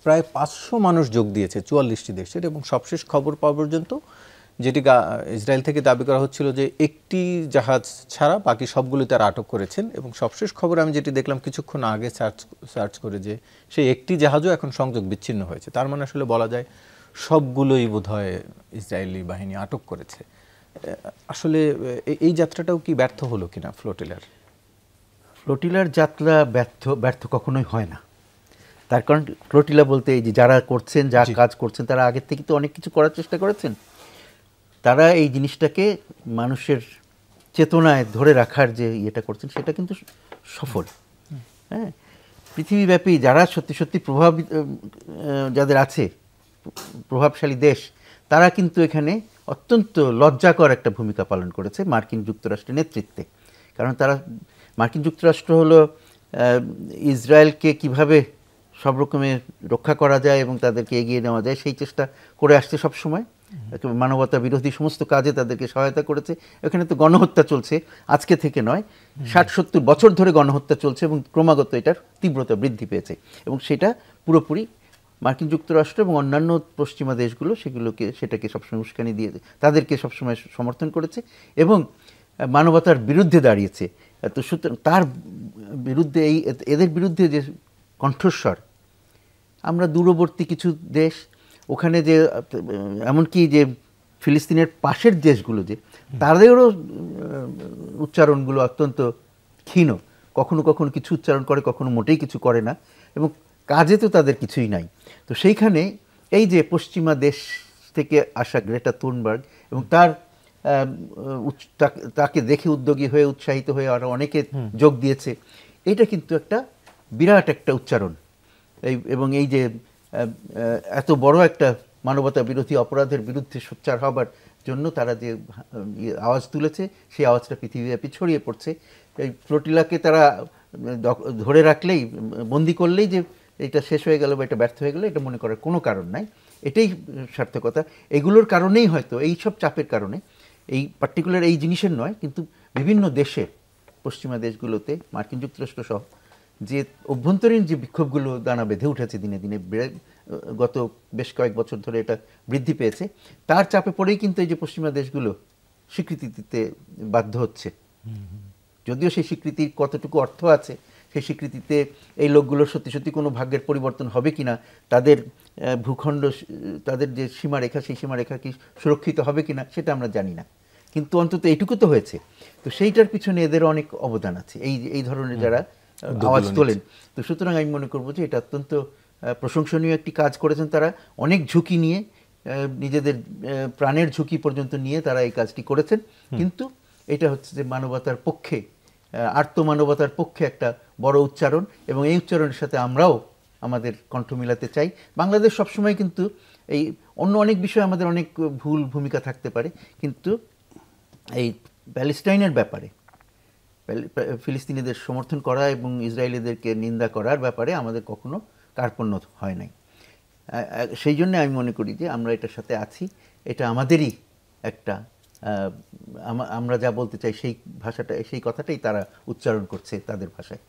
প্রায় 500 মানুষ যোগ দিয়েছে 44টি দেশের, এবং সবশেষ খবর পাওয়া পর্যন্ত যেটি ইসরায়েল থেকে দাবি করা হচ্ছিল যে একটি জাহাজ ছাড়া বাকি সবগুলো তারা আটক করেছেন। এবং সবশেষ খবর আমি যেটি দেখলাম কিছুক্ষণ আগে সার্চ করে, যে সেই একটি জাহাজও এখন সংযোগ বিচ্ছিন্ন হয়েছে। তার মানে আসলে বলা যায় সবগুলোই বোধহয় ইসরায়েলি বাহিনী আটক করেছে। আসলে এই যাত্রাটাও কি ব্যর্থ হলো কিনা ফ্লোটিলার? ফ্লোটিলার যাত্রা ব্যর্থ কখনোই হয় না। তার কারণ ফ্লোটিলা বলতে এই যে যারা করছেন, যা কাজ করছেন, তারা আগের থেকে তো অনেক কিছু করার চেষ্টা করেছেন। তারা এই জিনিসটাকে মানুষের চেতনায় ধরে রাখার যে ইয়েটা করছেন, সেটা কিন্তু সফল। হ্যাঁ, পৃথিবীব্যাপী যারা সত্যি সত্যি যাদের আছে প্রভাবশালী দেশ, তারা কিন্তু এখানে অত্যন্ত লজ্জাকর একটা ভূমিকা পালন করেছে মার্কিন যুক্তরাষ্ট্রের নেতৃত্বে। কারণ তারা, মার্কিন যুক্তরাষ্ট্র হলো ইসরায়েলকে কিভাবে সব রকমের রক্ষা করা যায় এবং তাদেরকে এগিয়ে নেওয়া যায় সেই চেষ্টা করে আসছে সবসময়। মানবতা বিরোধী সমস্ত কাজে তাদেরকে সহায়তা করেছে। এখানে তো গণহত্যা চলছে, আজকে থেকে নয়, 60-70 বছর ধরে গণহত্যা চলছে এবং ক্রমাগত এটার তীব্রতা বৃদ্ধি পেয়েছে। এবং সেটা পুরোপুরি মার্কিন যুক্তরাষ্ট্র এবং অন্যান্য পশ্চিমা দেশগুলো সেটাকে সবসময় উস্কানি দিয়ে তাদেরকে সবসময় সমর্থন করেছে এবং মানবতার বিরুদ্ধে দাঁড়িয়েছে। তো সুতরাং তার বিরুদ্ধে এদের বিরুদ্ধে যে কণ্ঠস্বর, আমরা দূরবর্তী কিছু দেশ, ওখানে যে এমনকি যে ফিলিস্তিনের পাশের দেশগুলো, যে তাদেরও উচ্চারণগুলো অত্যন্ত ক্ষীণ, কখনো কখনো কিছু উচ্চারণ করে, কখনো মোটেই কিছু করে না, এবং কাজে তো তাদের কিছুই নাই। তো সেইখানে এই যে পশ্চিমা দেশ থেকে আসা গ্রেটা থুনবার্গ এবং তাকে দেখে উদ্যোগী হয়ে, উৎসাহিত হয়ে আরও অনেকে যোগ দিয়েছে, এটা কিন্তু একটা বিরাট একটা উচ্চারণ। এবং এই যে এত বড় একটা মানবতা বিরোধী অপরাধের বিরুদ্ধে সোচ্চার হবার জন্য তারা যে আওয়াজ তুলেছে, সেই আওয়াজটা পৃথিবীব্যাপী ছড়িয়ে পড়ছে। এই ফ্লোটিলাকে তারা ধরে রাখলেই, বন্দি করলেই যে এটা শেষ হয়ে গেল বা এটা ব্যর্থ হয়ে গেল, এটা মনে করার কোনো কারণ নাই। এটাই সার্থকতা। এগুলোর কারণেই হয়তো, এই সব চাপের কারণে, এই পার্টিকুলার এই জিনিসের নয়, কিন্তু বিভিন্ন দেশে, পশ্চিমা দেশগুলোতে, মার্কিন যুক্তরাষ্ট্র সহ, যে অভ্যন্তরীণ যে বিক্ষোভগুলো দানা বেঁধে উঠেছে দিনে দিনে, গত বেশ কয়েক বছর ধরে এটা বৃদ্ধি পেয়েছে, তার চাপে পড়েই কিন্তু এই যে পশ্চিমা দেশগুলো স্বীকৃতি দিতে বাধ্য হচ্ছে। যদিও সেই স্বীকৃতির কতটুকু অর্থ আছে, সেই স্বীকৃতিতে এই লোকগুলোর সত্যি সত্যি কোনো ভাগ্যের পরিবর্তন হবে কিনা, তাদের ভূখণ্ড, তাদের যে সীমারেখা, সেই সীমারেখা কি সুরক্ষিত হবে কিনা, সেটা আমরা জানি না। কিন্তু অন্তত এইটুকু তো হয়েছে। তো সেইটার পিছনে এদের অনেক অবদান আছে, এই ধরনের যারা আওয়াজ তোলেন। তো সুতরাং আমি মনে করবো যে এটা অত্যন্ত প্রশংসনীয় একটি কাজ করেছেন তারা। অনেক ঝুঁকি নিয়ে, নিজেদের প্রাণের ঝুঁকি পর্যন্ত নিয়ে তারা এই কাজটি করেছেন। কিন্তু এটা হচ্ছে যে মানবতার পক্ষে, আর্তমানবতার পক্ষে একটা বড় উচ্চারণ, এবং এই উচ্চারণের সাথে আমরাও আমাদের কণ্ঠ মিলাতে চাই। বাংলাদেশ সবসময় কিন্তু এই অন্য অনেক বিষয়ে আমাদের অনেক ভুল ভূমিকা থাকতে পারে, কিন্তু এই প্যালেস্টাইনের ব্যাপারে, ফিলিস্তিনিদের সমর্থন করা এবং ইসরায়েলিদেরকে নিন্দা করার ব্যাপারে আমাদের কখনো কার্পণ্য হয় নাই। সেই জন্য আমি মনে করি যে আমরা এটার সাথে আছি। এটা আমাদেরই একটা, আমরা যা বলতে চাই সেই ভাষাটা, সেই কথাটাই তারা উচ্চারণ করছে তাদের ভাষায়।